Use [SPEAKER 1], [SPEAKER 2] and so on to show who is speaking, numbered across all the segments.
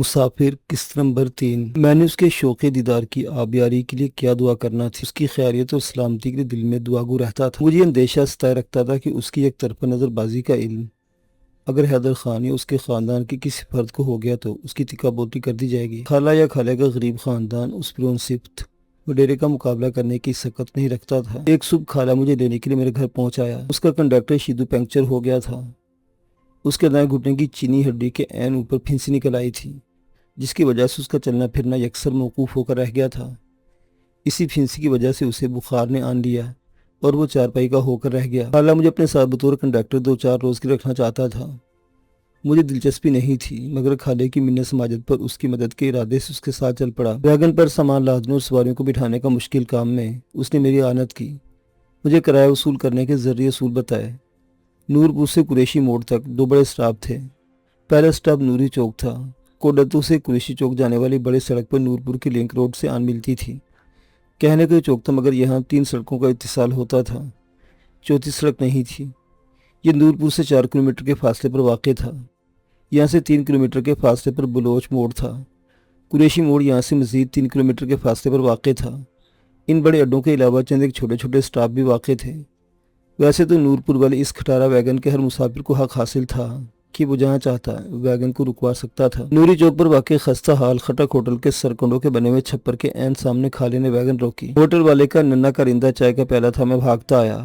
[SPEAKER 1] مسافر قسط نمبر 3۔ میں نے اس کے شوق دیدار کی آبیاری کے لیے کیا دعا کرنا تھی، اس کی خیریت اور سلامتی کے لیے دل میں دعا گو رہتا تھا۔ مجھے اندیشہ ستائے رکھتا تھا کہ اس کی ایک طرفہ نظر بازی کا علم اگر حیدر خان یا اس کے خاندان کے کسی فرد کو ہو گیا تو اس کی تکہ بولتی کر دی جائے گی۔ خالہ یا خالہ کا غریب خاندان اس پر صفت وڈیرے کا مقابلہ کرنے کی سکت نہیں رکھتا تھا۔ ایک صبح خالہ مجھے لینے کے لیے میرے گھر پہنچ آیا۔ اس کا کنڈکٹر شیدو پنکچر ہو گیا تھا۔ اس کے دائیں گھٹنے کی چینی ہڈی کے عین اوپر پھنسی نکل آئی تھی، جس کی وجہ سے اس کا چلنا پھرنا یکسر موقوف ہو کر رہ گیا تھا۔ اسی پھنسی کی وجہ سے اسے بخار نے آن لیا اور وہ چارپائی کا ہو کر رہ گیا۔ خالہ مجھے اپنے ساتھ بطور کنڈکٹر 2-4 روز کے رکھنا چاہتا تھا۔ مجھے دلچسپی نہیں تھی، مگر خالے کی منت سماجت پر اس کی مدد کے ارادے سے اس کے ساتھ چل پڑا۔ ویگن پر سامان لادنے اور سواریوں کو بٹھانے کا مشکل کام میں اس نے میری اعانت کی، مجھے کرایہ وصول کرنے کے ذریعے اصول بتائے۔ نورپور سے قریشی موڑ تک 2 بڑے سٹاپ تھے۔ پہلا سٹاپ نوری چوک تھا۔ کوڈتو سے قریشی چوک جانے والی بڑی سڑک پر نورپور کی لنک روڈ سے آن ملتی تھی۔ کہنے کا یہ چوک تھا، مگر یہاں 3 سڑکوں کا اتصال ہوتا تھا، چوتھی سڑک نہیں تھی۔ یہ نورپور سے 4 کلومیٹر کے فاصلے پر واقع تھا۔ یہاں سے 3 کلومیٹر کے فاصلے پر بلوچ موڑ تھا۔ قریشی موڑ یہاں سے مزید 3 کلومیٹر کے فاصلے پر واقع تھا۔ ان بڑے اڈوں کے علاوہ چند ایک چھوٹے چھوٹے سٹاپ بھی واقع تھے۔ ویسے تو نورپور والے اس کھٹارا ویگن کے ہر مسافر کو حق حاصل تھا کہ وہ جہاں چاہتا ویگن کو رکوا سکتا تھا۔ نوری چوک پر واقع خستہ حال خٹک ہوٹل کے سرکنڈوں کے بنے ہوئے چھپر کے عین سامنے خالے نے ویگن روکی۔ ہوٹل والے کا ننا کرندہ چائے کا پیالہ تھا۔ میں بھاگتا آیا۔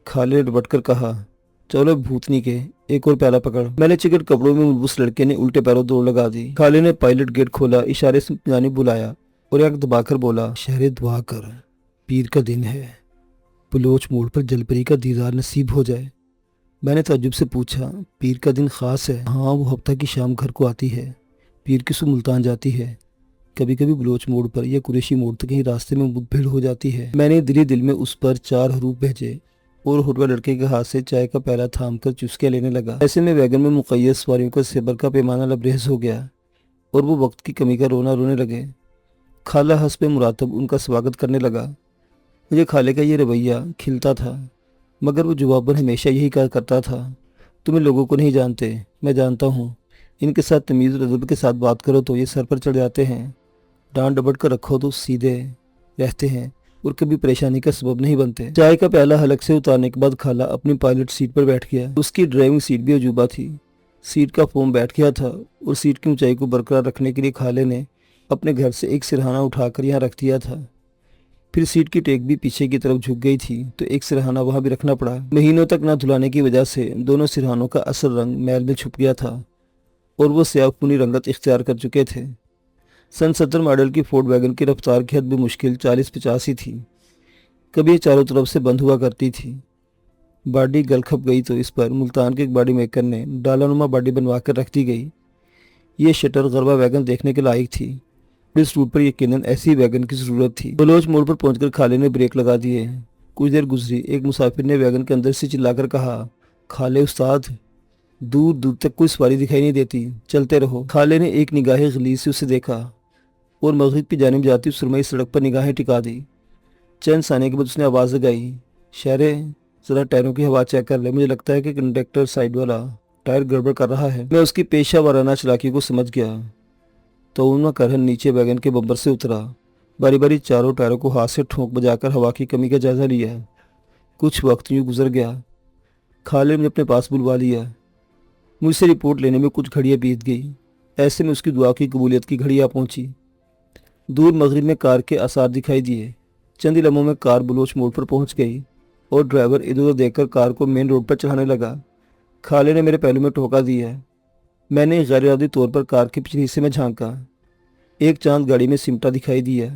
[SPEAKER 1] خالے نے ڈپٹ کر کہا، چلو بھوتنی کے ایک اور پیالہ پکڑ۔ میں نے چکٹ کپڑوں میں ملبوس لڑکے نے الٹے پیروں دوڑ لگا دی۔ خالے نے پائلٹ گیٹ کھولا، اشارے سے جانب بلایا اور ایک دبا کر بولا، شہر دعا کر، پیر کا دن ہے، بلوچ موڑ پر جلپری کا دیدار نصیب ہو جائے۔ میں نے تعجب سے پوچھا، پیر کا دن خاص ہے؟ ہاں، وہ ہفتہ کی شام گھر کو آتی ہے، پیر کی صبح ملتان جاتی ہے، کبھی کبھی بلوچ موڑ پر یا قریشی موڑ تک کہیں راستے میں بھیڑ ہو جاتی ہے۔ میں نے دل میں اس پر 4 حروف بھیجے اور ہوٹل لڑکے کے ہاتھ سے چائے کا پیالہ تھام کر چسکیاں لینے لگا۔ ایسے میں ویگن میں مقید سواریوں کا صبر کا پیمانہ لبریز ہو گیا اور وہ وقت کی کمی کا رونا رونے لگے۔ خالہ حسب مراتب ان کا سواگت کرنے لگا۔ مجھے خالے کا یہ رویہ کھلتا تھا، مگر وہ جواباً ہمیشہ یہی کہا کرتا تھا، تم ان لوگوں کو نہیں جانتے، میں جانتا ہوں، ان کے ساتھ تمیز اور ادب کے ساتھ بات کرو تو یہ سر پر چڑھ جاتے ہیں، ڈانٹ ڈپٹ کر رکھو تو سیدھے رہتے ہیں اور کبھی پریشانی کا سبب نہیں بنتے۔ چائے کا پیالہ حلق سے اتارنے کے بعد خالہ اپنی پائلٹ سیٹ پر بیٹھ گیا۔ اس کی ڈرائیونگ سیٹ بھی عجوبہ تھی۔ سیٹ کا فوم بیٹھ گیا تھا اور سیٹ کی اونچائی کو برقرار رکھنے کے لیے خالے نے اپنے گھر سے ایک سرہانہ اٹھا کر یہاں رکھ دیا تھا۔ پھر سیٹ کی ٹیک بھی پیچھے کی طرف جھک گئی تھی تو ایک سرہانہ وہاں بھی رکھنا پڑا۔ مہینوں تک نہ دھلانے کی وجہ سے دونوں سرہانوں کا اصل رنگ میل میں چھپ گیا تھا اور وہ سیاہ خونی رنگت اختیار کر چکے تھے۔ سن 70 ماڈل کی فورڈ ویگن کی رفتار کی حد بمشکل 40-50 ہی تھی۔ کبھی یہ چاروں طرف سے بند ہوا کرتی تھی۔ باڈی گل کھپ گئی تو اس پر ملتان کے ایک باڈی میکر نے ڈالا نما باڈی بنوا کر رکھ دی گئی۔ یہ شٹر غربہ ویگن دیکھنے کے لائق تھی۔ اس روٹ پر یقیناً ایسی ویگن کی ضرورت تھی۔ بلوچ موڑ پر پہنچ کر خالے نے بریک لگا دیے۔ کچھ دیر گزری، ایک مسافر نے ویگن کے اندر سے چلا کر کہا، خالے استاد، دور دور تک کوئی سواری دکھائی نہیں دیتی، چلتے رہو۔ خالے نے ایک نگاہ غلیظ سے اسے دیکھا اور مغرب کی جانب جاتی سرمئی سڑک پر نگاہیں ٹکا دی۔ چند ثانیے کے بعد اس نے آواز لگائی، شہرے ذرا ٹائروں کی ہوا چیک کر لے، مجھے لگتا ہے کہ کنڈکٹر سائیڈ والا ٹائر گڑبڑ کر رہا ہے۔ میں اس کی پیشہ ورانہ چلاکی کو سمجھ گیا تو ان کرہن نیچے ویگن کے بمپر سے اترا، باری باری چاروں ٹائروں کو ہاتھ سے ٹھونک بجا کر ہوا کی کمی کا جائزہ لیا۔ کچھ وقت یوں گزر گیا۔ خالے نے مجھے اپنے پاس بلوا لیا۔ مجھ سے رپورٹ لینے میں کچھ گھڑیاں بیت گئی۔ ایسے میں اس کی دعا کی قبولیت کی گھڑی آ پہنچی۔ دور مغرب میں کار کے آثار دکھائی دیے۔ چند ہی لمحوں میں کار بلوچ موڑ پر پہنچ گئی اور ڈرائیور ادھر ادھر دیکھ کر کار کو مین روڈ پر چڑھانے لگا۔ خالے نے میرے پہلو میں ٹھوکا دیا۔ میں نے غیر ارادی طور پر کار کے پچھلے حصے میں جھانکا۔ ایک چاند گاڑی میں سمٹا دکھائی دیا۔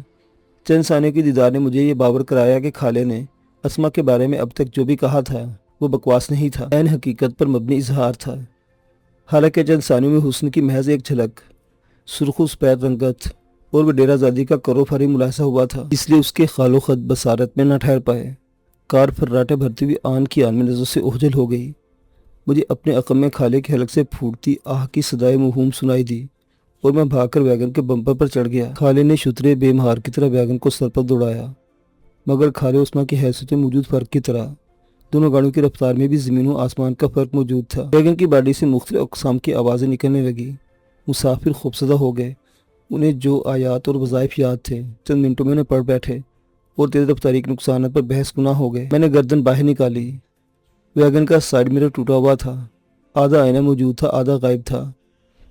[SPEAKER 1] چند ثانیوں کی دیدار نے مجھے یہ باور کرایا کہ خالے نے اسما کے بارے میں اب تک جو بھی کہا تھا وہ بکواس نہیں تھا، عین حقیقت پر مبنی اظہار تھا۔ حالانکہ چند ثانیوں میں حسن کی محض ایک جھلک، سرخ و سفید رنگت اور وڈیرہ زادی کا کرو فری ملاحظہ ہوا تھا، اس لیے اس کے خال و خط بصارت میں نہ ٹھہر پائے۔ کار فراٹے بھرتی ہوئی آن کی آن میں نظر سے اوجھل ہو گئی۔ مجھے اپنے عقب میں خالے کے حلق سے پھوٹتی آہ کی صدائے موہوم سنائی دی اور میں بھاگ کر ویگن کے بمپر پر چڑھ گیا۔ خالے نے شترے بے مہار کی طرح ویگن کو سر پر دوڑایا، مگر خالے عثمان کی حیثیت میں موجود فرق کی طرح دونوں گاڑیوں کی رفتار میں بھی زمین و آسمان کا فرق موجود تھا۔ ویگن کی باڈی سے مختلف اقسام کی آوازیں نکلنے لگی۔ مسافر خوفزدہ ہو گئے۔ انہیں جو آیات اور وظائف یاد تھے چند منٹوں میں انہیں پڑھ بیٹھے اور تیز رفتاری کے نقصانات پر بحث گنا ہو گئے۔ میں نے گردن باہر نکالی۔ ویگن کا سائیڈ مرر ٹوٹا ہوا تھا، آدھا آئینہ موجود تھا، آدھا غائب تھا۔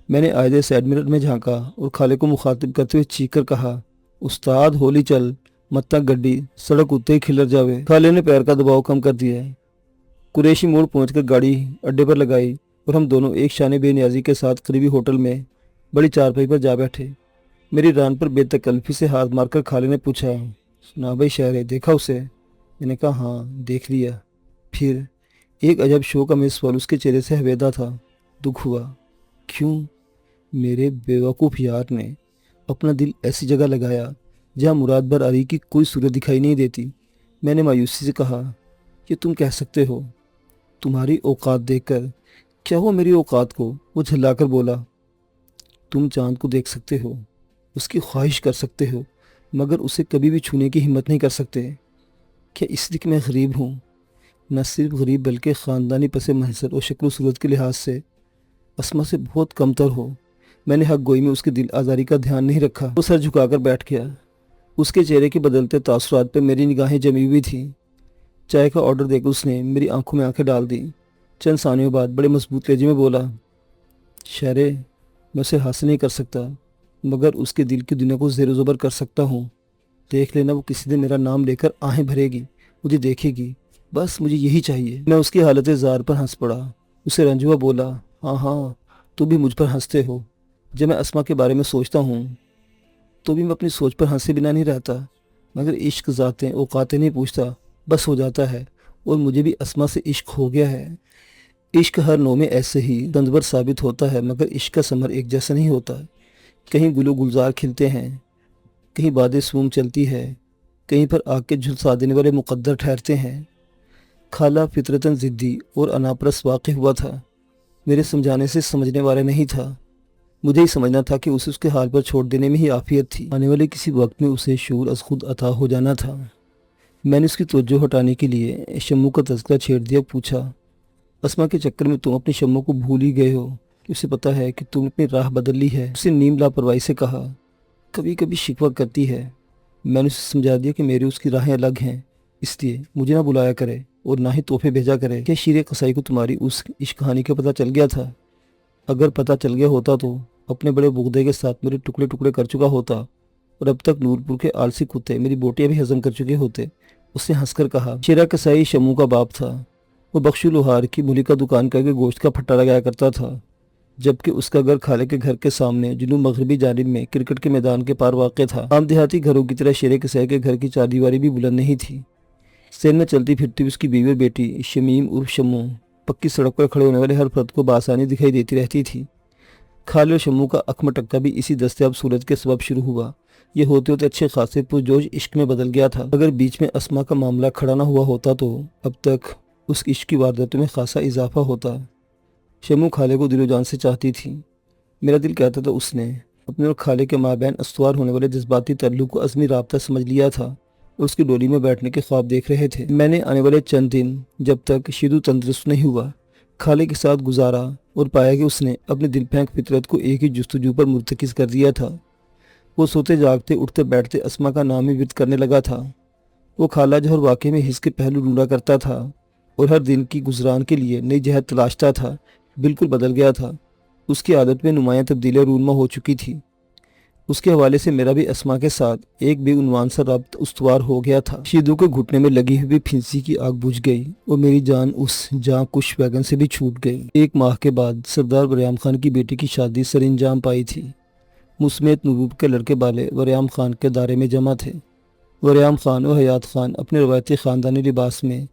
[SPEAKER 1] میں نے آئندہ سائیڈ مرر میں جھانکا اور خالے کو مخاطب کرتے ہوئے چیخ کر کہا، استاد ہولی چل، مت گڈی سڑک اتے ہی کھلر جاوے۔ خالے نے پیر کا دباؤ کم کر دیا۔ قریشی موڑ پہنچ کر گاڑی اڈے پر لگائی اور ہم دونوں ایک شانے بے نیازی کے ساتھ قریبی ہوٹل میں بڑی چارپائی پر جا بیٹھے۔ میری ران پر بے تکلفی سے ہاتھ مار کر خالے نے پوچھا، سنا بھائی شہرے دیکھا اسے؟ میں نے کہا ہاں دیکھ لیا۔ پھر ایک عجب شوق ہمیں سوال اس کے چہرے سے حویدہ تھا۔ دکھ ہوا۔ کیوں؟ میرے بیوقوف یار نے اپنا دل ایسی جگہ لگایا جہاں مراد بر آری کی کوئی صورت دکھائی نہیں دیتی۔ میں نے مایوسی سے کہا کہ تم کہہ سکتے ہو، تمہاری اوقات دیکھ کر کیا ہوا میری اوقات کو؟ وہ جھلا کر بولا، تم چاند کو دیکھ سکتے ہو، اس کی خواہش کر سکتے ہو، مگر اسے کبھی بھی چھونے کی ہمت نہیں کر سکتے۔ کیا اس لیے کہ میں غریب ہوں؟ نہ صرف غریب بلکہ خاندانی پس منظر اور شکل و صورت کے لحاظ سے اسما سے بہت کم تر ہو۔ میں نے حق گوئی میں اس کے دل آزاری کا دھیان نہیں رکھا۔ وہ سر جھکا کر بیٹھ گیا۔ اس کے چہرے کے بدلتے تاثرات پہ میری نگاہیں جمی ہوئی تھیں۔ چائے کا آرڈر دے کر اس نے میری آنکھوں میں آنکھیں ڈال دی۔ چند ثانیوں بعد بڑے مضبوط لہجے میں بولا، شہرے میں اسے حاصل نہیں کر سکتا مگر اس کے دل کی دنیا کو زیر و زبر کر سکتا ہوں۔ دیکھ لینا، وہ کسی دن میرا نام لے کر آہیں بھرے گی، مجھے دیکھے گی، بس مجھے یہی چاہیے۔ میں اس کی حالت زار پر ہنس پڑا۔ اسے رنجوا بولا، ہاں ہاں تو بھی مجھ پر ہنستے ہو۔ جب میں اسما کے بارے میں سوچتا ہوں تو بھی میں اپنی سوچ پر ہنسے بنا نہیں رہتا، مگر عشق ذاتیں اوقاتیں نہیں پوچھتا، بس ہو جاتا ہے۔ اور مجھے بھی اسما سے عشق ہو گیا ہے۔ عشق ہر نوع میں ایسے ہی دندبر ثابت ہوتا ہے، مگر عشق کا ثمر ایک جیسا نہیں ہوتا۔ کہیں گل و گلزار کھلتے ہیں، کہیں باد سوم چلتی ہے، کہیں پر آگ کے جھلسا دینے والے مقدر ٹھہرتے ہیں۔ خالہ فطرتاً ضدی اور اناپرس واقع ہوا تھا، میرے سمجھانے سے سمجھنے والا نہیں تھا۔ مجھے ہی سمجھنا تھا کہ اسے اس کے حال پر چھوڑ دینے میں ہی عافیت تھی، آنے والے کسی وقت میں اسے شعور از خود عطا ہو جانا تھا۔ میں نے اس کی توجہ ہٹانے کے لیے شمو کا تذکرہ چھیڑ دیا، پوچھا، اسما کے چکر میں تم اپنی شمو کو بھول ہی گئے ہو کہ اسے پتہ ہے کہ تم اپنی راہ بدل لی ہے؟ اسے نیم لاپرواہی سے کہا، کبھی کبھی شکوہ کرتی ہے۔ میں نے اسے سمجھا دیا کہ میری اس کی راہیں الگ ہیں، اس لیے مجھے نہ بلایا کرے اور نہ ہی تحفے بھیجا کرے۔ کیا شیر قصائی کو تمہاری اس عشق کہانی کا پتہ چل گیا تھا؟ اگر پتہ چل گیا ہوتا تو اپنے بڑے بغدے کے ساتھ میرے ٹکڑے ٹکڑے کر چکا ہوتا اور اب تک نورپور کے آلسی کتے میری بوٹیاں بھی ہضم کر چکے ہوتے۔ اس نے ہنس کر کہا، شیرہ قصائی شمو کا باپ تھا، وہ بخشو لوہار کی ملی کا دکان کر کے گوشت کا پھٹا لگایا کرتا تھا، جبکہ اس کا گھر خالے کے گھر کے سامنے جنوب مغربی جانب میں کرکٹ کے میدان کے پار واقع تھا۔ عام دیہاتی گھروں کی طرح شیر قصائی کے گھر کی چار دیواری بھی بلند نہیں تھی۔ سین میں چلتی پھرتی اس کی بیوی اور بیٹی شمیم عرف شمو پکی سڑک پر کھڑے ہونے والے ہر فرد کو بآسانی دکھائی دیتی رہتی تھی۔ خالے اور شمو کا اکمٹکا بھی اسی دستیاب صورت کے سبب شروع ہوا۔ یہ ہوتے ہوتے اچھے خاصے پرجوش عشق میں بدل گیا تھا۔ اگر بیچ میں اسما کا معاملہ کھڑا نہ ہوا ہوتا تو اب تک اس عشق کی وارداتوں میں خاصا اضافہ ہوتا۔ شمو خالے کو دل و جان سے چاہتی تھی۔ میرا دل کہتا تھا اس نے اپنے اور خالے کے مابین استوار ہونے والے جذباتی تعلق کو عزمی رابطہ سمجھ لیا تھا اور اس کی ڈولی میں بیٹھنے کے خواب دیکھ رہے تھے۔ میں نے آنے والے چند دن جب تک شیدو تندرست نہیں ہوا خالے کے ساتھ گزارا اور پایا کہ اس نے اپنی دل پھینک فطرت کو ایک ہی جستجو پر مرتکز کر دیا تھا۔ وہ سوتے جاگتے اٹھتے بیٹھتے اسما کا نام ہی ورد کرنے لگا تھا۔ وہ خالہ جو ہر واقعے میں حس کے پہلو ڈھونڈا کرتا تھا اور ہر دن کی گزران کے لیے نئی جہت تلاشتا تھا، بالکل بدل گیا تھا۔ اس کی عادت میں نمایاں تبدیلیاں رونما ہو چکی تھی۔ اس کے حوالے سے میرا بھی اسما کے ساتھ ایک بے عنوان سا ربط استوار ہو گیا تھا۔ شیدو کے گھٹنے میں لگی ہوئی پھنسی کی آگ بجھ گئی اور میری جان اس جاں کش ویگن سے بھی چھوٹ گئی۔ 1 ماہ کے بعد سردار وریام خان کی بیٹی کی شادی سر انجام پائی تھی۔ مسمیت نبوب کے لڑکے بالے وریام خان کے دائرے میں جمع تھے۔ وریام خان اور حیات خان اپنے روایتی خاندانی لباس میں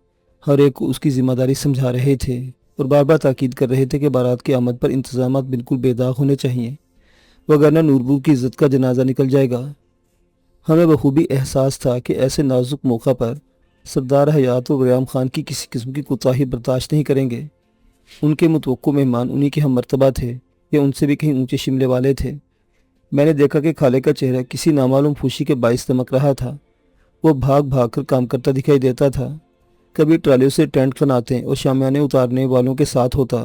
[SPEAKER 1] ہر ایک کو اس کی ذمہ داری سمجھا رہے تھے اور بار بار تاکید کر رہے تھے کہ بارات کی آمد پر انتظامات بالکل بے داغ ہونے چاہیے، وگرنہ نورپور کی عزت کا جنازہ نکل جائے گا۔ ہمیں بخوبی احساس تھا کہ ایسے نازک موقع پر سردار حیات اور وریام خان کی کسی قسم کی کوتاہی برداشت نہیں کریں گے۔ ان کے متوقع مہمان انہی کے ہم مرتبہ تھے یا ان سے بھی کہیں اونچے شملے والے تھے۔ میں نے دیکھا کہ خالے کا چہرہ کسی نامعلوم خوشی کے باعث دمک رہا تھا۔ وہ بھاگ بھاگ کر کام کرتا دکھائی دیتا تھا، کبھی ٹرالیوں سے ٹینٹ بناتے اور شامیانے اتارنے والوں کے ساتھ ہوتا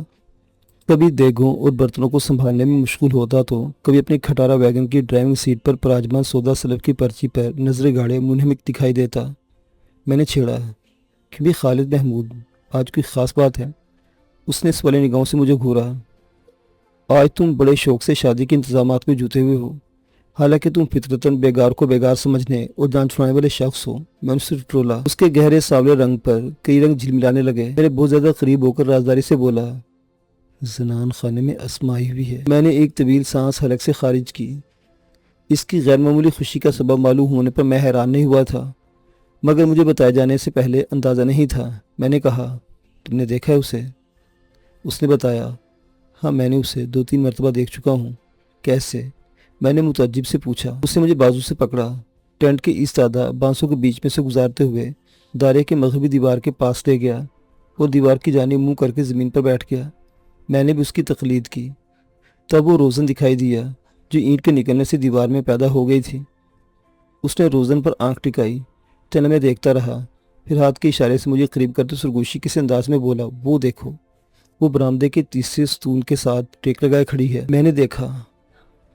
[SPEAKER 1] کبھی دیگوں اور برتنوں کو سنبھالنے میں مشغول ہوتا تو کبھی اپنی کھٹارا ویگن کی ڈرائیونگ سیٹ پر پراجمان سودا سلب کی پرچی پر نظریں گاڑے منہمک دکھائی دیتا۔ میں نے چھیڑا، کہ بھی خالد محمود آج کوئی خاص بات ہے؟ اس نے اس والے نگاہوں سے مجھے گھورا۔ آج تم بڑے شوق سے شادی کے انتظامات میں جوتے ہوئے ہو، حالانکہ تم فطرتاً بیگار کو بیگار سمجھنے اور جان چھڑانے والے شخص ہو۔ میں نے اسے ٹرولا۔ اس کے گہرے سانولے رنگ پر کئی رنگ جھلملانے لگے۔ میں نے بہت زیادہ قریب ہو کر رازداری سے بولا، زنان خانے میں اسما آئی ہوئی ہے۔ میں نے ایک طویل سانس حلق سے خارج کی۔ اس کی غیر معمولی خوشی کا سبب معلوم ہونے پر میں حیران نہیں ہوا تھا، مگر مجھے بتائے جانے سے پہلے اندازہ نہیں تھا۔ میں نے کہا، تم نے دیکھا ہے اسے؟ اس نے بتایا، ہاں میں نے اسے 2-3 مرتبہ دیکھ چکا ہوں۔ کیسے؟ میں نے متعجب سے پوچھا۔ اس نے مجھے بازو سے پکڑا، ٹینٹ کے ایستادہ بانسوں کے بیچ میں سے گزارتے ہوئے دائرے کے مغربی دیوار کے پاس لے گیا اور دیوار کی جانب منہ کر کے زمین پر بیٹھ گیا۔ میں نے بھی اس کی تقلید کی۔ تب وہ روزن دکھائی دیا جو اینٹ کے نکلنے سے دیوار میں پیدا ہو گئی تھی۔ اس نے روزن پر آنکھ ٹکائی، چل میں دیکھتا رہا، پھر ہاتھ کے اشارے سے مجھے قریب کرتے سرگوشی کس انداز میں بولا، وہ دیکھو، وہ برآمدے کے تیسرے ستون کے ساتھ ٹیک لگائے کھڑی ہے۔ میں نے دیکھا۔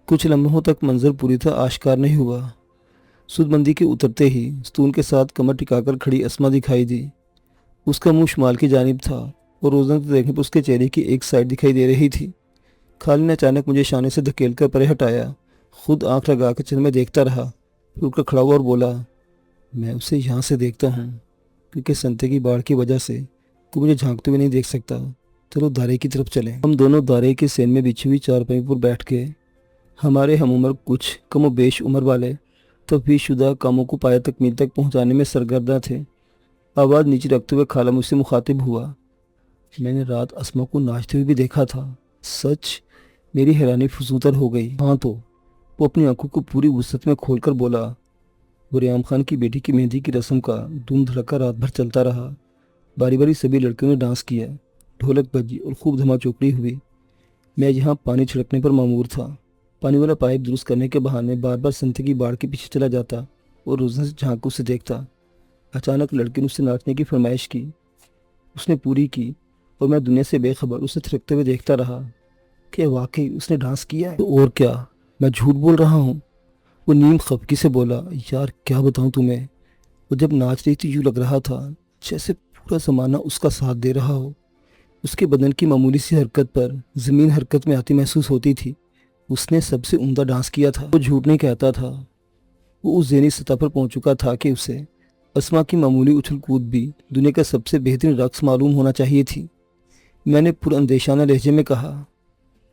[SPEAKER 1] کچھ لمحوں تک منظر پوری طرح آشکار نہیں ہوا۔ سود مندی کے اترتے ہی ستون کے ساتھ کمر ٹکا کر کھڑی اسما دکھائی دی۔ اس کا منہ شمال کی جانب تھا اور روزن کو دیکھنے پر اس کے چہرے کی ایک سائڈ دکھائی دے رہی تھی۔ خالد نے اچانک مجھے شانے سے دھکیل کر پرے ہٹایا، خود آنکھ لگا کر چند میں دیکھتا رہا، پھر اٹھ کر کھڑا ہوا اور بولا، میں اسے یہاں سے دیکھتا ہوں کیونکہ سنتے کی باڑھ کی وجہ سے کوئی مجھے جھانکتے ہوئے نہیں دیکھ سکتا۔ چلو دارے کی طرف چلیں۔ ہم دونوں دارے کے سین میں بچھی ہوئی چارپائی پر بیٹھ گئے۔ ہمارے ہم عمر کچھ کم و بیش عمر والے تفویض شدہ کاموں کو پایہ تکمیل تک پہنچانے میں سرگرداں تھے۔ آواز نیچے رکھتے ہوئے خالہ مجھ سے مخاطب ہوا، میں نے رات اسما کو ناچتے ہوئے بھی دیکھا تھا۔ سچ؟ میری حیرانی فزونتر ہو گئی۔ ہاں تو؟ وہ اپنی آنکھوں کو پوری وسعت میں کھول کر بولا۔ وریام خان کی بیٹی کی مہندی کی رسم کا دھوم دھڑکا رات بھر چلتا رہا۔ باری باری سبھی لڑکیوں نے ڈانس کیا، ڈھولک بجی اور خوب دھما چوکڑی ہوئی۔ میں یہاں پانی چھڑکنے پر مامور تھا۔ پانی والا پائپ درست کرنے کے بہانے بار بار سنتے کی باڑھ کے پیچھے چلا جاتا اور روزن سے جھانک اسے دیکھتا۔ اچانک لڑکی نے اس سے ناچنے کی فرمائش کی، اس نے پوری کی اور میں دنیا سے بے خبر اسے تھرکتے ہوئے دیکھتا رہا کہ واقعی اس نے ڈانس کیا ہے۔ تو اور کیا، میں جھوٹ بول رہا ہوں؟ وہ نیم خفگی سے بولا، یار کیا بتاؤں تمہیں، وہ جب ناچ رہی تھی یوں لگ رہا تھا جیسے پورا زمانہ اس کا ساتھ دے رہا ہو۔ اس کے بدن کی معمولی سی حرکت پر زمین حرکت میں آتی محسوس ہوتی تھی۔ اس نے سب سے عمدہ ڈانس کیا تھا۔ وہ جھوٹ نہیں کہتا تھا، وہ اس ذہنی سطح پر پہنچ چکا تھا کہ اسے اسما کی معمولی اچھل کود بھی دنیا کا سب سے بہترین رقص معلوم ہونا چاہیے تھی۔ میں نے پر اندیشانہ لہجے میں کہا،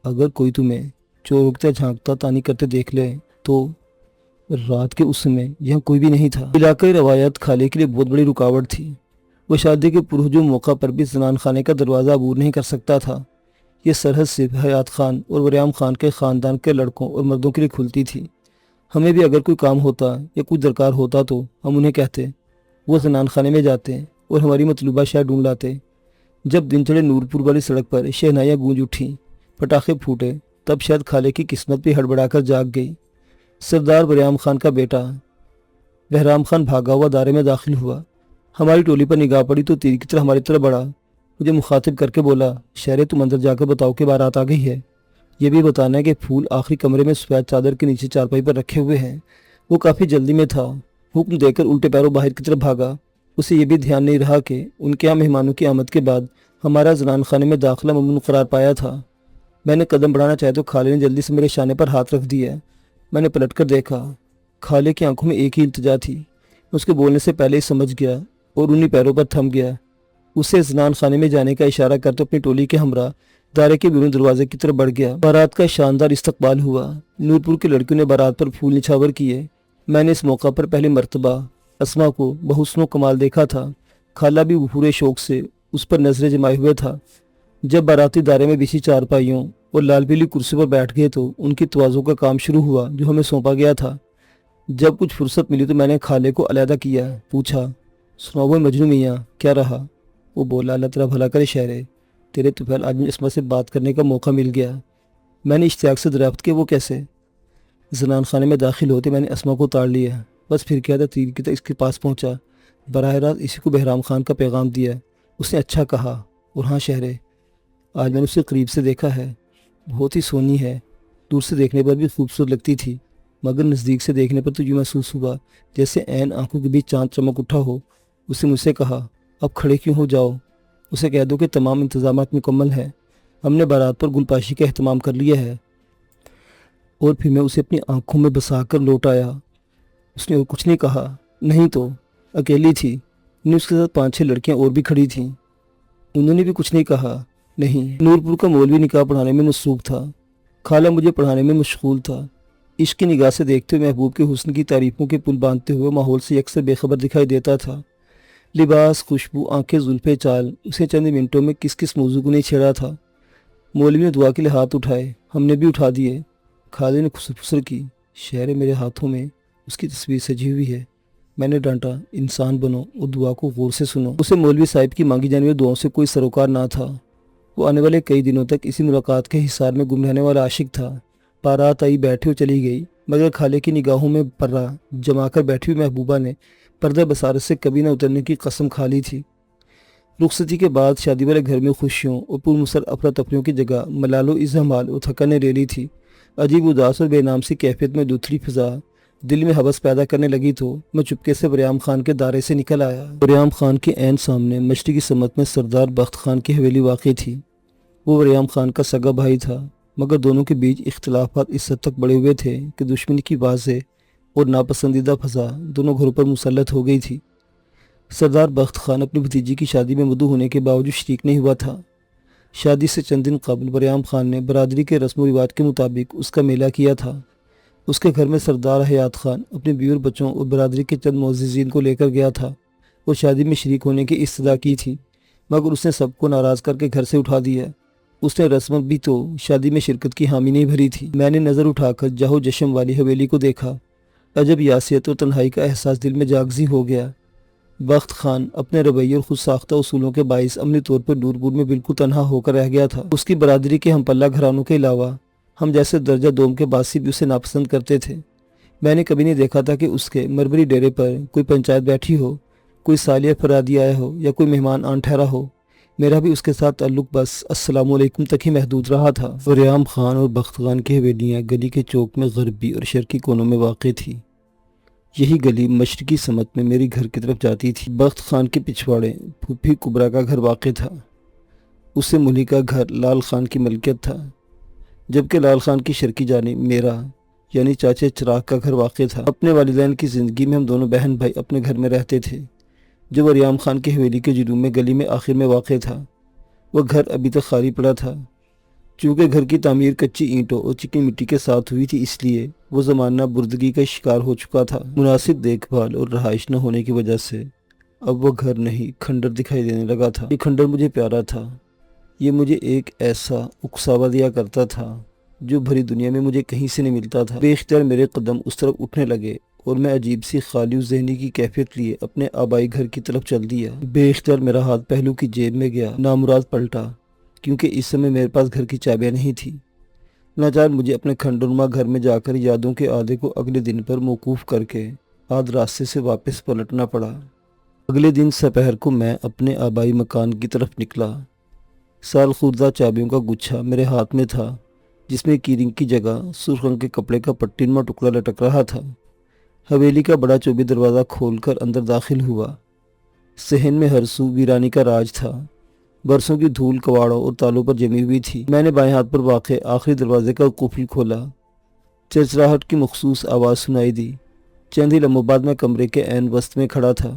[SPEAKER 1] اگر کوئی تمہیں چورکتا جھانکتا تانی کرتے دیکھ لے تو؟ رات کے اس سمے یہاں کوئی بھی نہیں تھا۔ علاقائی روایت خالے کے لیے بہت بڑی رکاوٹ تھی۔ وہ شادی کے پرہجوم موقع پر بھی زنان خانے کا دروازہ عبور نہیں کر سکتا تھا۔ یہ سرحد صرف حیات خان اور وریام خان کے خاندان کے لڑکوں اور مردوں کے لیے کھلتی تھی۔ ہمیں بھی اگر کوئی کام ہوتا یا کچھ درکار ہوتا تو ہم انہیں کہتے، وہ زنان خانے میں جاتے اور ہماری مطلوبہ شے ڈھونڈ لاتے۔ جب دن چڑھے نورپور والی سڑک پر شہنائیاں گونج اٹھیں، پٹاخے پھوٹے، تب شاید خالے کی قسمت بھی ہڑبڑا کر جاگ گئی۔ سردار وریام خان کا بیٹا بہرام خان بھاگا ہوا دارے میں داخل ہوا۔ ہماری ٹولی پر نگاہ پڑی تو تیر کی طرح ہماری طرف بڑھا، مجھے مخاطب کر کے بولا، شہرے تم اندر جا کر بتاؤ کہ بارات آ گئی ہے۔ یہ بھی بتانا ہے کہ پھول آخری کمرے میں سفید چادر کے نیچے چارپائی پر رکھے ہوئے ہیں۔ وہ کافی جلدی میں تھا، حکم دے کر الٹے پیروں باہر کی طرف بھاگا۔ اسے یہ بھی دھیان نہیں رہا کہ ان کے یہاں مہمانوں کی آمد کے بعد ہمارا زنان خانے میں داخلہ ممنوع قرار پایا تھا۔ میں نے قدم بڑھانا چاہے تو خالے نے جلدی سے میرے شانے پر ہاتھ رکھ دیا۔ میں نے پلٹ کر دیکھا، خالے کی آنکھوں میں ایک ہی التجا تھی۔ اس کے بولنے سے پہلے ہی سمجھ گیا اور انہی پیروں پر تھم گیا۔ اسے زنان خانے میں جانے کا اشارہ کرتے اپنی ٹولی کے ہمراہ دارے کے بیرون دروازے کی طرف بڑھ گیا۔ بارات کا شاندار استقبال ہوا۔ نورپور کی لڑکیوں نے بارات پر پھول نچھاور کیے۔ میں نے اس موقع پر پہلی مرتبہ اسما کو بحسن و کمال دیکھا تھا۔ خالہ بھی پورے شوق سے اس پر نظریں جمائے ہوئے تھا۔ جب باراتی دارے میں بچھی چارپائیوں اور لال پیلی کرسی پر بیٹھ گئے تو ان کی تواضع کا کام شروع ہوا جو ہمیں سونپا گیا تھا۔ جب کچھ فرصت ملی تو میں نے خالے کو علیحدہ کیا، پوچھا، سناؤ مجنوں میاں کیا رہا؟ وہ بولا، اللہ تیرا بھلا کرے شہرے، تیرے طفیل آج مجھے اسما سے بات کرنے کا موقع مل گیا۔ میں نے اشتیاق سے دریافت کیا، وہ کیسے؟ زنان خانے میں داخل ہوتے میں نے اسما کو تاڑ لیا، بس پھر کیا تھا تیر کی طرح اس کے پاس پہنچا، براہ راست اسی کو بہرام خان کا پیغام دیا۔ اس نے اچھا کہا، اور ہاں شہرے، آج میں نے اسے قریب سے دیکھا ہے، بہت ہی سونی ہے، دور سے دیکھنے پر بھی خوبصورت لگتی تھی، مگر نزدیک سے دیکھنے پر تو یوں محسوس ہوا جیسے عین آنکھوں کے بیچ چاند چمک اٹھا ہو۔ اس نے مجھ سے کہا، اب کھڑے کیوں ہو، جاؤ، اسے کہہ دو کہ تمام انتظامات مکمل ہیں، ہم نے بارات پر گل پاشی کا اہتمام کر لیا ہے۔ اور پھر میں اسے اپنی آنکھوں میں بسا کر لوٹ آیا۔ اس نے اور کچھ نہیں کہا، نہیں تو اکیلی تھی، نہیں اس کے ساتھ 5-6 لڑکیاں اور بھی کھڑی تھیں، انہوں نے بھی کچھ نہیں کہا۔ نہیں، نورپور کا مولوی نکاح پڑھانے میں مصروف تھا، خالہ مجھے پڑھانے میں مشغول تھا۔ عشق کی نگاہ سے دیکھتے ہوئے محبوب کے حسن کی تعریفوں کے پل باندھتے ہوئے ماحول سے یکسر بے خبر دکھائی دیتا تھا۔ لباس، خوشبو، آنکھیں، زلفیں، چال، اسے چند منٹوں میں کس کس موضوع کو نہیں چھیڑا تھا۔ مولوی نے دعا کے لیے ہاتھ اٹھائے، ہم نے بھی اٹھا دیے۔ خالد نے خسر پھسر کی، شہر میرے ہاتھوں میں اس کی تصویر سجی ہوئی ہے۔ میں نے ڈانٹا، انسان بنو اور دعا کو غور سے سنو۔ اسے مولوی صاحب کی مانگی جانے والی دعاؤں سے کوئی سروکار نہ تھا۔ وہ آنے والے کئی دنوں تک اسی ملاقات کے حصار میں گم رہنے والا عاشق تھا۔ بارات آئی، بیٹھی اور چلی گئی، مگر خالے کی نگاہوں میں پردہ جما کر بیٹھی ہوئی محبوبہ نے پردہ بصارت سے کبھی نہ اترنے کی قسم کھا لی تھی۔ رخصتی کے بعد شادی والے گھر میں خوشیوں اور پرمسر افراتفریوں کی جگہ ملال و اضحمال اور تھکن نے لے لی تھی۔ عجیب اداس اور بے نام سی کیفیت میں دھندلی فضا دل میں ہوس پیدا کرنے لگی تو میں چپکے سے وریام خان کے دائرے سے نکل آیا۔ وریام خان کے عین سامنے مشرقی سمت میں سردار بخت خان کی حویلی واقع تھی۔ وہ وریام خان کا سگا بھائی تھا، مگر دونوں کے بیچ اختلافات اس حد تک بڑھے ہوئے تھے کہ دشمنی کی واضح اور ناپسندیدہ فضا دونوں گھروں پر مسلط ہو گئی تھی۔ سردار بخت خان اپنی بھتیجی کی شادی میں مدعو ہونے کے باوجود شریک نہیں ہوا تھا۔ شادی سے چند دن قبل وریام خان نے برادری کے رسم و رواج کے مطابق اس کا میلہ کیا تھا۔ اس کے گھر میں سردار حیات خان اپنے بیوی اور بچوں اور برادری کے چند معززین کو لے کر گیا تھا اور شادی میں شریک ہونے کی استدعا کی تھی، مگر اس نے سب کو ناراض کر کے گھر سے اٹھا دیا۔ اس نے رسم بھی تو شادی میں شرکت کی حامی نہیں بھری تھی۔ میں نے نظر اٹھا کر جہو جشم والی حویلی کو دیکھا۔ عجب یاسیت اور تنہائی کا احساس دل میں جاگزی ہو گیا۔ بخت خان اپنے رویے اور خود ساختہ اصولوں کے باعث عملی طور پر نورپور میں بالکل تنہا ہو کر رہ گیا تھا۔ اس کی برادری کے ہم پلہ گھرانوں کے علاوہ ہم جیسے درجہ دوم کے باسی بھی اسے ناپسند کرتے تھے۔ میں نے کبھی نہیں دیکھا تھا کہ اس کے مربری ڈیرے پر کوئی پنچایت بیٹھی ہو، کوئی سالیہ فرادی آیا ہو یا کوئی مہمان آن ٹھہرا ہو۔ میرا بھی اس کے ساتھ تعلق بس السلام علیکم تک ہی محدود رہا تھا۔ وریام خان اور بخت خان کی حویلیاں گلی کے چوک میں غربی اور شرقی کونوں میں واقع تھی۔ یہی گلی مشرقی سمت میں میری گھر کی طرف جاتی تھی۔ بخت خان کے پچھواڑے پھوپھی کبرا کا گھر واقع تھا۔ اس سے ملی کا گھر لال خان کی ملکیت تھا، جبکہ لال خان کی شرقی جانب میرا یعنی چاچے چراغ کا گھر واقع تھا۔ اپنے والدین کی زندگی میں ہم دونوں بہن بھائی اپنے گھر میں رہتے تھے، جو وریام خان کی حویلی کے جنوب میں گلی میں آخر میں واقع تھا۔ وہ گھر ابھی تک خالی پڑا تھا۔ چونکہ گھر کی تعمیر کچی اینٹوں اور چکنی مٹی کے ساتھ ہوئی تھی، اس لیے وہ زمانہ بردگی کا شکار ہو چکا تھا۔ مناسب دیکھ بھال اور رہائش نہ ہونے کی وجہ سے اب وہ گھر نہیں کھنڈر دکھائی دینے لگا تھا۔ یہ کھنڈر مجھے پیارا تھا، یہ مجھے ایک ایسا اکساوا دیا کرتا تھا جو بھری دنیا میں مجھے کہیں سے نہیں ملتا تھا۔ بے اختیار میرے قدم اس طرف اٹھنے لگے اور میں عجیب سی خالی و ذہنی کی کیفیت لیے اپنے آبائی گھر کی طرف چل دیا۔ بے اختیار میرا ہاتھ پہلو کی جیب میں گیا، نامراد پلٹا، کیونکہ اس سمے میرے پاس گھر کی چابیاں نہیں تھی۔ ناچار مجھے اپنے کھنڈرنما گھر میں جا کر یادوں کے آدھے کو اگلے دن پر موقوف کر کے آدھ راستے سے واپس پلٹنا پڑا۔ اگلے دن سپہر کو میں اپنے آبائی مکان کی طرف نکلا۔ سال خوردہ چابیوں کا گچھا میرے ہاتھ میں تھا، جس میں کیرنگ کی جگہ سرخ رنگ کے کپڑے کا پٹی نما ٹکڑا لٹک رہا تھا۔ حویلی کا بڑا چوبی دروازہ کھول کر اندر داخل ہوا۔ صحن میں ہر سو ویرانی کا راج تھا۔ برسوں کی دھول کواڑوں اور تالوں پر جمی ہوئی تھی۔ میں نے بائیں ہاتھ پر واقع آخری دروازے کا قفل کھولا۔ چرچراہٹ کی مخصوص آواز سنائی دی۔ چند ہی لمحوں بعد میں کمرے کے عین وسط میں کھڑا تھا۔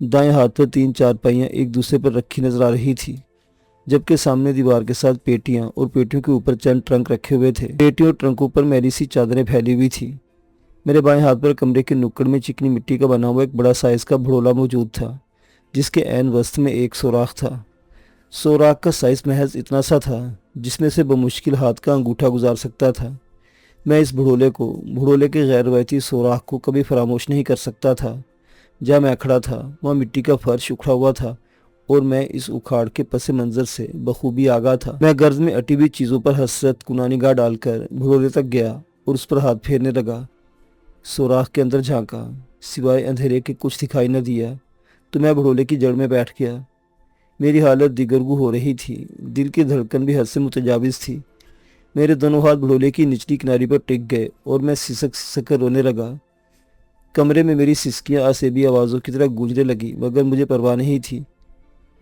[SPEAKER 1] دائیں ہاتھ پر 3 چارپائیاں ایک دوسرے پر رکھی نظر آ رہی تھی، جبکہ سامنے دیوار کے ساتھ پیٹیاں اور پیٹیوں کے اوپر چند ٹرنک رکھے ہوئے تھے۔ پیٹیوں اور ٹرنکوں پر میلی سی چادریں پھیلی ہوئی تھی۔ میرے بائیں ہاتھ پر کمرے کے نکڑ میں چکنی مٹی کا بنا ہوا ایک بڑا سائز کا بھڑولا موجود تھا، جس کے عین وسط میں ایک سوراخ تھا۔ سوراخ کا سائز محض اتنا سا تھا جس میں سے بمشکل ہاتھ کا انگوٹھا گزار سکتا تھا۔ میں اس بھڑولے کے غیر روایتی سوراخ کو کبھی فراموش نہیں کر سکتا تھا۔ جہاں میں کھڑا تھا وہاں مٹی کا فرش اکھڑا ہوا تھا اور میں اس اکھاڑ کے پس منظر سے بخوبی آگاہ تھا۔ میں غرض میں اٹی ہوئی چیزوں پر حسرت کنا نگاہ ڈال کر بھڑولے تک گیا اور اس پر ہاتھ پھیرنے لگا۔ سوراخ کے اندر جھانکا، سوائے اندھیرے کے کچھ دکھائی نہ دیا، تو میں بھڑولے کی جڑ میں بیٹھ گیا۔ میری حالت دیگرگو ہو رہی تھی، دل کی دھڑکن بھی حد سے متجاوز تھی۔ میرے دونوں ہاتھ بھڑولے کی نچلی کناری پر ٹک گئے اور میں سسک سسک کر رونے لگا۔ کمرے میں میری سسکیاں آسیبی آوازوں کی طرح گونجنے لگی، مگر مجھے پرواہ نہیں تھی۔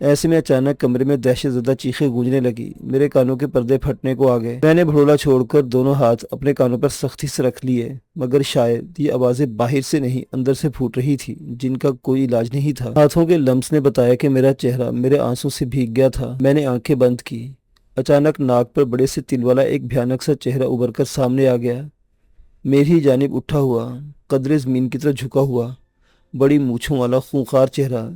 [SPEAKER 1] ایسے میں اچانک کمرے میں دہشت زدہ چیخیں گونجنے لگی، میرے کانوں کے پردے پھٹنے کو آ گئے۔ میں نے بھڑولا چھوڑ کر دونوں ہاتھ اپنے کانوں پر سختی سے رکھ لیے، مگر شاید یہ آوازیں باہر سے نہیں اندر سے پھوٹ رہی تھی، جن کا کوئی علاج نہیں تھا۔ ہاتھوں کے لمس نے بتایا کہ میرا چہرہ میرے آنسوں سے بھیگ گیا تھا۔ میں نے آنکھیں بند کی۔ اچانک ناک پر بڑے سے تل والا ایک بھیانک سا چہرہ ابھر کر سامنے آ گیا، میری ہی جانب اٹھا ہوا، قدرے زمین کی طرف جھکا ہوا، بڑی مونچھوں والا خونخوار چہرہ،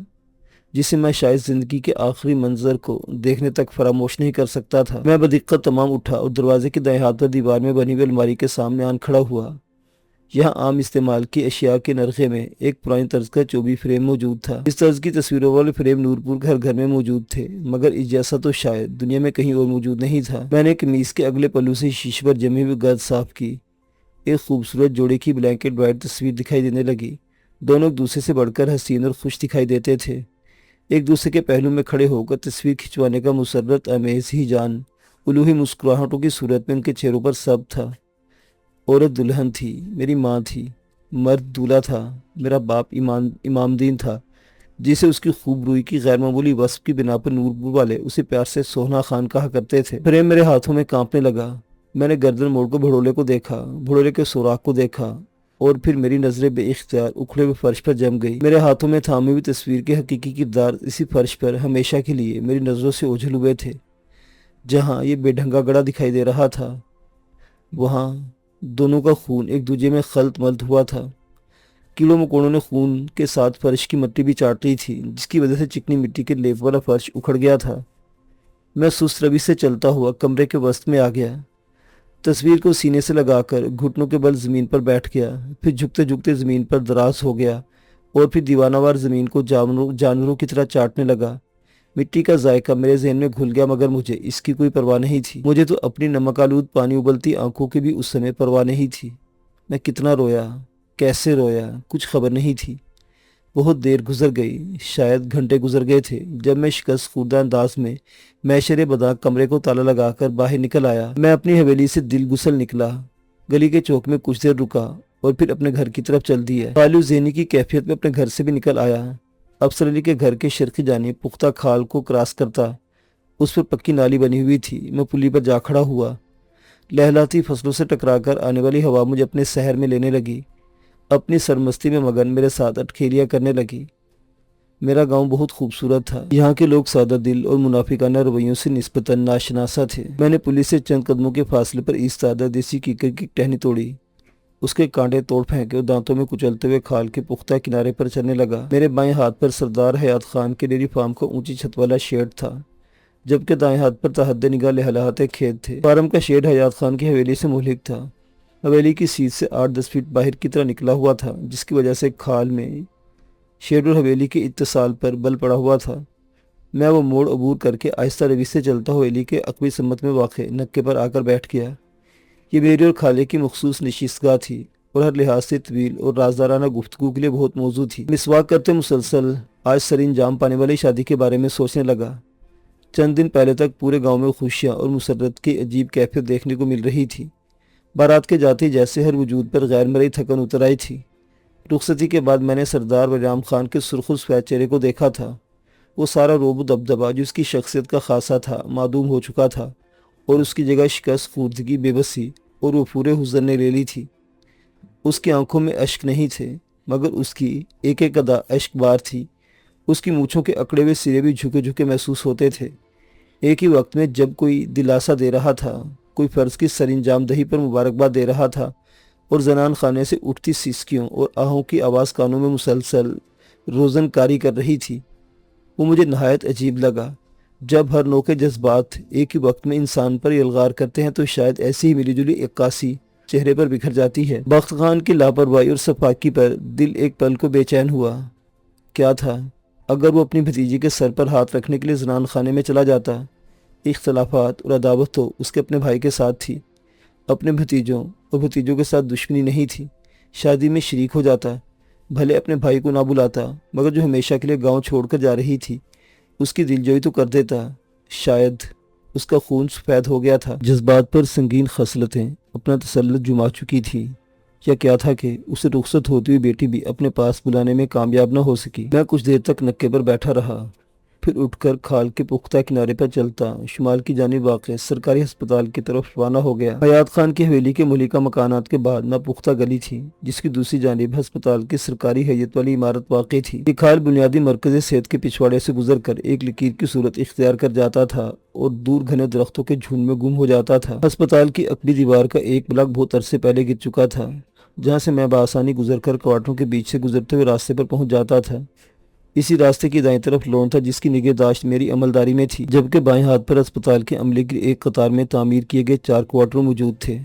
[SPEAKER 1] جسے میں شاید زندگی کے آخری منظر کو دیکھنے تک فراموش نہیں کر سکتا تھا۔ میں بدقت تمام اٹھا اور دروازے کے دائیں ہاتھ پر دیوار میں بنی ہوئی الماری کے سامنے آن کھڑا ہوا۔ یہاں عام استعمال کی اشیاء کے نرخے میں ایک پرانی طرز کا چوبی فریم موجود تھا۔ اس طرز کی تصویروں والے فریم نورپور کے ہر گھر میں موجود تھے، مگر اس جیسا تو شاید دنیا میں کہیں اور موجود نہیں تھا۔ میں نے قمیص کے اگلے پلو سے شیشے پر جمی ہوئی گرد صاف کی۔ ایک خوبصورت جوڑے کی بلیک اینڈ وائٹ تصویر دکھائی دینے لگی۔ دونوں ایک دوسرے سے بڑھ کر حسین اور خوش دکھائی دیتے تھے۔ ایک دوسرے کے پہلو میں کھڑے ہو کر تصویر کھنچوانے کا مسرت آمیز ہی جان الوہی مسکراہٹوں کی صورت میں ان کے چہروں پر سب تھا۔ عورت دلہن تھی، میری ماں تھی، مرد دولہا تھا، میرا باپ امام دین تھا، جسے اس کی خوب روئی کی غیر معمولی وصف کی بنا پر نورپور والے اسے پیار سے سوہنا خان کہا کرتے تھے۔ فریم میرے ہاتھوں میں کانپنے لگا۔ میں نے گردن موڑ کر بھڑولے کو دیکھا، بھڑولے کے سوراخ کو دیکھا، اور پھر میری نظریں بے اختیار اکھڑے ہوئے فرش پر جم گئی۔ میرے ہاتھوں میں تھامی ہوئی تصویر کے حقیقی کردار اسی فرش پر ہمیشہ کے لیے میری نظروں سے اوجھل ہوئے تھے۔ جہاں یہ بے ڈھنگا گڑھا دکھائی دے رہا تھا، وہاں دونوں کا خون ایک دوسرے میں خلط ملط ہوا تھا۔ کیڑوں مکوڑوں نے خون کے ساتھ فرش کی مٹی بھی چاٹ لی تھی، جس کی وجہ سے چکنی مٹی کے لیپ والا فرش اکھڑ گیا تھا۔ میں سست روی سے چلتا ہوا کمرے کے وسط میں آ گیا، تصویر کو سینے سے لگا کر گھٹنوں کے بل زمین پر بیٹھ گیا، پھر جھکتے جھکتے زمین پر دراز ہو گیا اور پھر دیوانہ وار زمین کو جانوروں کی طرح چاٹنے لگا۔ مٹی کا ذائقہ میرے ذہن میں گھل گیا، مگر مجھے اس کی کوئی پرواہ نہیں تھی۔ مجھے تو اپنی نمک آلود پانی ابلتی آنکھوں کی بھی اس سمے پرواہ نہیں تھی۔ میں کتنا رویا، کیسے رویا، کچھ خبر نہیں تھی۔ بہت دیر گزر گئی، شاید گھنٹے گزر گئے تھے، جب میں شکست خوردہ انداز میں میشر بداں کمرے کو تالا لگا کر باہر نکل آیا۔ میں اپنی حویلی سے دل گسل نکلا، گلی کے چوک میں کچھ دیر رکا اور پھر اپنے گھر کی طرف چل دیا۔ خالو ذہنی کی کیفیت میں اپنے گھر سے بھی نکل آیا۔ افسر علی کے گھر کے شرقی جانب پختہ کھال کو کراس کرتا اس پر پکی نالی بنی ہوئی تھی۔ میں پلی پر جا کھڑا ہوا، لہلاتی فصلوں سے ٹکرا کر آنے والی ہوا مجھے اپنے شہر میں لینے لگی، اپنی سرمستی میں مگن میرے ساتھ اٹکھیلیاں کرنے لگی۔ میرا گاؤں بہت خوبصورت تھا، یہاں کے لوگ سادہ دل اور منافقانہ رویوں سے نسبتاً ناشناسا تھے۔ میں نے پولیس سے چند قدموں کے فاصلے پر ایستادہ دیسی کیکر کی ٹہنی توڑی، اس کے کانٹے توڑ پھینکے اور دانتوں میں کچلتے ہوئے کھال کے پختہ کنارے پر چلنے لگا۔ میرے بائیں ہاتھ پر سردار حیات خان کے ڈیری فارم کا اونچی چھت والا شیڈ تھا، جبکہ دائیں ہاتھ پر تحد نگاہ لہلاتے کھیت تھے۔ فارم کا شیڈ حیات خان کی حویلی سے ملحق تھا، حویلی کی سیٹ سے 8-10 فٹ باہر کی طرح نکلا ہوا تھا، جس کی وجہ سے کھال میں شیڈ اور حویلی کے اتصال پر بل پڑا ہوا تھا۔ میں وہ موڑ عبور کر کے آہستہ روی سے چلتا حویلی کے عقبی سمت میں واقع نکے پر آ کر بیٹھ گیا۔ یہ میری اور خالے کی مخصوص نشستگاہ تھی اور ہر لحاظ سے طویل اور رازدارانہ گفتگو کے لیے بہت موزوں تھی۔ مسواک کرتے مسلسل آج سر انجام پانے والی شادی کے بارے میں سوچنے لگا۔ چند دن پہلے تک پورے گاؤں میں خوشیاں اور مسرت کی عجیب کیفیت دیکھنے کو مل رہی تھی۔ بارات کے جاتے جیسے ہر وجود پر غیر مرئی تھکن اتر آئی تھی۔ رخصتی کے بعد میں نے سردار ولیام خان کے سرخ و سفید چہرے کو دیکھا تھا۔ وہ سارا رعب و دبدبا جو اس کی شخصیت کا خاصہ تھا معدوم ہو چکا تھا، اور اس کی جگہ شکست خوردگی، بے بسی اور وفور حزن نے لے لی تھی۔ اس کی آنکھوں میں اشک نہیں تھے، مگر اس کی ایک ایک ادا اشک بار تھی۔ اس کی مونچھوں کے اکڑے ہوئے سرے بھی جھکے جھکے محسوس ہوتے تھے۔ ایک ہی وقت میں جب کوئی دلاسا دے رہا تھا، کوئی فرض کی سر انجام دہی پر مبارکباد دے رہا تھا، اور زنان خانے سے اٹھتی سسکیوں اور آہوں کی آواز کانوں میں مسلسل روزن کاری کر رہی تھی، وہ مجھے نہایت عجیب لگا۔ جب ہر نوع کے جذبات ایک ہی وقت میں انسان پر یلغار کرتے ہیں تو شاید ایسی ہی ملی جلی عکاسی چہرے پر بکھر جاتی ہے۔ بخت خان کی لاپرواہی اور صفاکی پر دل ایک پل کو بے چین ہوا۔ کیا تھا اگر وہ اپنی بھتیجی کے سر پر ہاتھ رکھنے کے لیے زنان خانے میں چلا جاتا؟ اختلافات اور عداوت تو اس کے اپنے بھائی کے ساتھ تھی، اپنے بھتیجوں اور بھتیجوں کے ساتھ دشمنی نہیں تھی۔ شادی میں شریک ہو جاتا، بھلے اپنے بھائی کو نہ بلاتا، مگر جو ہمیشہ کے لیے گاؤں چھوڑ کر جا رہی تھی اس کی دلجوئی تو کر دیتا، شاید اس کا خون سفید ہو گیا تھا، جذبات پر سنگین خصلتیں اپنا تسلط جما چکی تھی، یا کیا تھا کہ اسے رخصت ہوتی ہوئی بیٹی بھی اپنے پاس بلانے میں کامیاب نہ ہو سکی۔ میں کچھ دیر تک نکے پر بیٹھا رہا، پھر اٹھ کر کھال کے پختہ کنارے پر چلتا شمال کی جانب واقع سرکاری ہسپتال کی طرف روانہ ہو گیا۔ حیات خان کی حویلی کے ملکہ مکانات کے بعد نہ پختہ گلی تھی جس کی دوسری جانب ہسپتال کی سرکاری حیت والی عمارت واقع تھی۔ یہ کھال بنیادی مرکز صحت کے پچھواڑے سے گزر کر ایک لکیر کی صورت اختیار کر جاتا تھا اور دور گھنے درختوں کے جھنڈ میں گم ہو جاتا تھا۔ ہسپتال کی عقبی دیوار کا ایک بلاک بہت عرصے پہلے گر چکا تھا، جہاں سے میں بآسانی گزر کر کوارٹروں کے بیچ سے گزرتے ہوئے راستے پر پہنچ جاتا تھا۔ اسی راستے کی دائیں طرف لون تھا جس کی نگہداشت میری عملداری میں تھی، جبکہ بائیں ہاتھ پر اسپتال کے عملے کی ایک قطار میں تعمیر کیے گئے 4 کوارٹر موجود تھے۔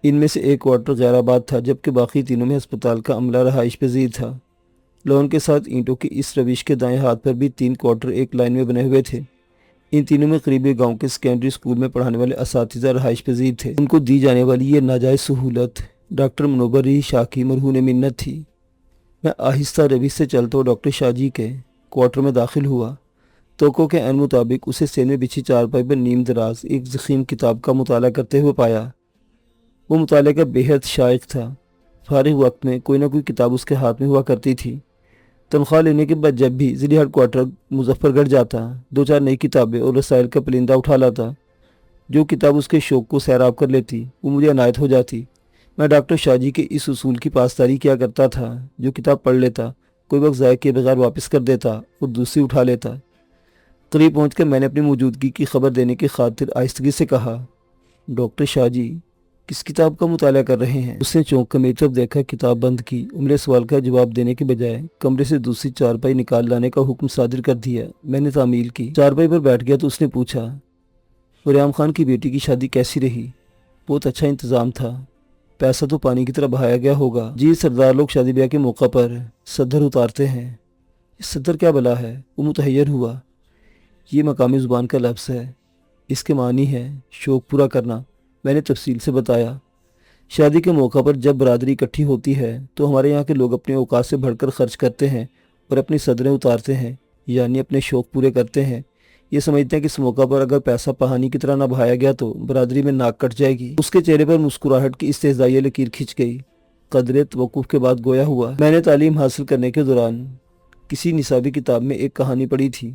[SPEAKER 1] ان میں سے ایک کوارٹر غیر آباد تھا، جبکہ باقی تینوں میں اسپتال کا عملہ رہائش پذیر تھا۔ لون کے ساتھ اینٹوں کی اس روش کے دائیں ہاتھ پر بھی 3 کوارٹر ایک لائن میں بنے ہوئے تھے۔ ان تینوں میں قریبی گاؤں کے سیکنڈری اسکول میں پڑھانے والے اساتذہ رہائش پذیر تھے۔ ان کو دی جانے والی یہ ناجائز سہولت ڈاکٹر منور علی شاہ کی مرہون منت تھی۔ میں آہستہ روش سے چلتا ہوا ڈاکٹر شاہ جی کے کوارٹر میں داخل ہوا۔ توقع کے عین مطابق اسے سین میں بچھی چارپائی پر نیم دراز ایک ضخیم کتاب کا مطالعہ کرتے ہوئے پایا۔ وہ مطالعے کا بے حد شائق تھا۔ فارغ وقت میں کوئی نہ کوئی کتاب اس کے ہاتھ میں ہوا کرتی تھی۔ تنخواہ لینے کے بعد جب بھی ضلع ہیڈ کوارٹر مظفر گڑھ جاتا، 2-4 نئی کتابیں اور رسائل کا پرندہ اٹھا لاتا۔ جو کتاب اس کے شوق کو سیراب کر لیتی وہ مجھے عنایت ہو جاتی۔ میں ڈاکٹر شاہ جی کے اس اصول کی پاسداری کیا کرتا تھا، جو کتاب پڑھ لیتا کوئی وقت ضائع کیے بغیر واپس کر دیتا اور دوسری اٹھا لیتا۔ قریب پہنچ کر میں نے اپنی موجودگی کی خبر دینے کی خاطر آہستگی سے کہا، ڈاکٹر شاہ جی کس کتاب کا مطالعہ کر رہے ہیں؟ اس نے چونک کر میری طرف دیکھا، کتاب بند کی، عملے سوال کا جواب دینے کے بجائے کمرے سے دوسری چارپائی نکال لانے کا حکم صادر کر دیا۔ میں نے تعمیل کی، چارپائی پر بیٹھ گیا تو اس نے پوچھا، ریام خان کی بیٹی کی شادی کیسی رہی؟ بہت اچھا انتظام تھا، پیسہ تو پانی کی طرح بہایا گیا ہوگا۔ جی سردار لوگ شادی بیاہ کے موقع پر صدر اتارتے ہیں۔ یہ صدر کیا بلا ہے؟ وہ متحیر ہوا۔ یہ مقامی زبان کا لفظ ہے، اس کے معنی ہے شوق پورا کرنا۔ میں نے تفصیل سے بتایا۔ شادی کے موقع پر جب برادری اکٹھی ہوتی ہے تو ہمارے یہاں کے لوگ اپنے اوقات سے بڑھ کر خرچ کرتے ہیں اور اپنی صدریں اتارتے ہیں، یعنی اپنے شوق پورے کرتے ہیں۔ یہ سمجھتے ہیں کہ اس موقع پر اگر پیسہ پہانی کی طرح نہ بہایا گیا تو برادری میں ناک کٹ جائے گی۔ اس کے چہرے پر مسکراہٹ کی استہزائیہ لکیر کھنچ گئی۔ قدرے توقف کے بعد گویا ہوا، میں نے تعلیم حاصل کرنے کے دوران کسی نصابی کتاب میں ایک کہانی پڑھی تھی۔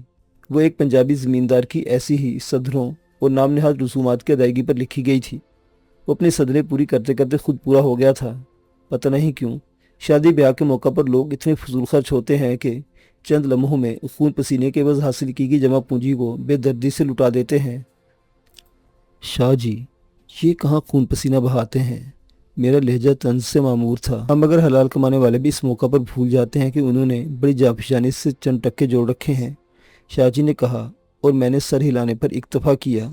[SPEAKER 1] وہ ایک پنجابی زمیندار کی ایسی ہی صدروں اور نام نہاد رسومات کی ادائیگی پر لکھی گئی تھی۔ وہ اپنی صدریں پوری کرتے کرتے خود پورا ہو گیا تھا۔ پتہ نہیں کیوں شادی بیاہ کے موقع پر لوگ اتنے فضول خرچ ہوتے ہیں کہ چند لمحوں میں خون پسینے کے عوض حاصل کی گئی جمع پونجی کو بے دردی سے لٹا دیتے ہیں۔ شاہ جی یہ کہاں خون پسینہ بہاتے ہیں؟ میرا لہجہ طنز سے معمور تھا۔ ہم اگر حلال کمانے والے بھی اس موقع پر بھول جاتے ہیں کہ انہوں نے بڑی جانفشانی سے چند ٹکے جوڑ رکھے ہیں، شاہ جی نے کہا، اور میں نے سر ہلانے پر اکتفا کیا۔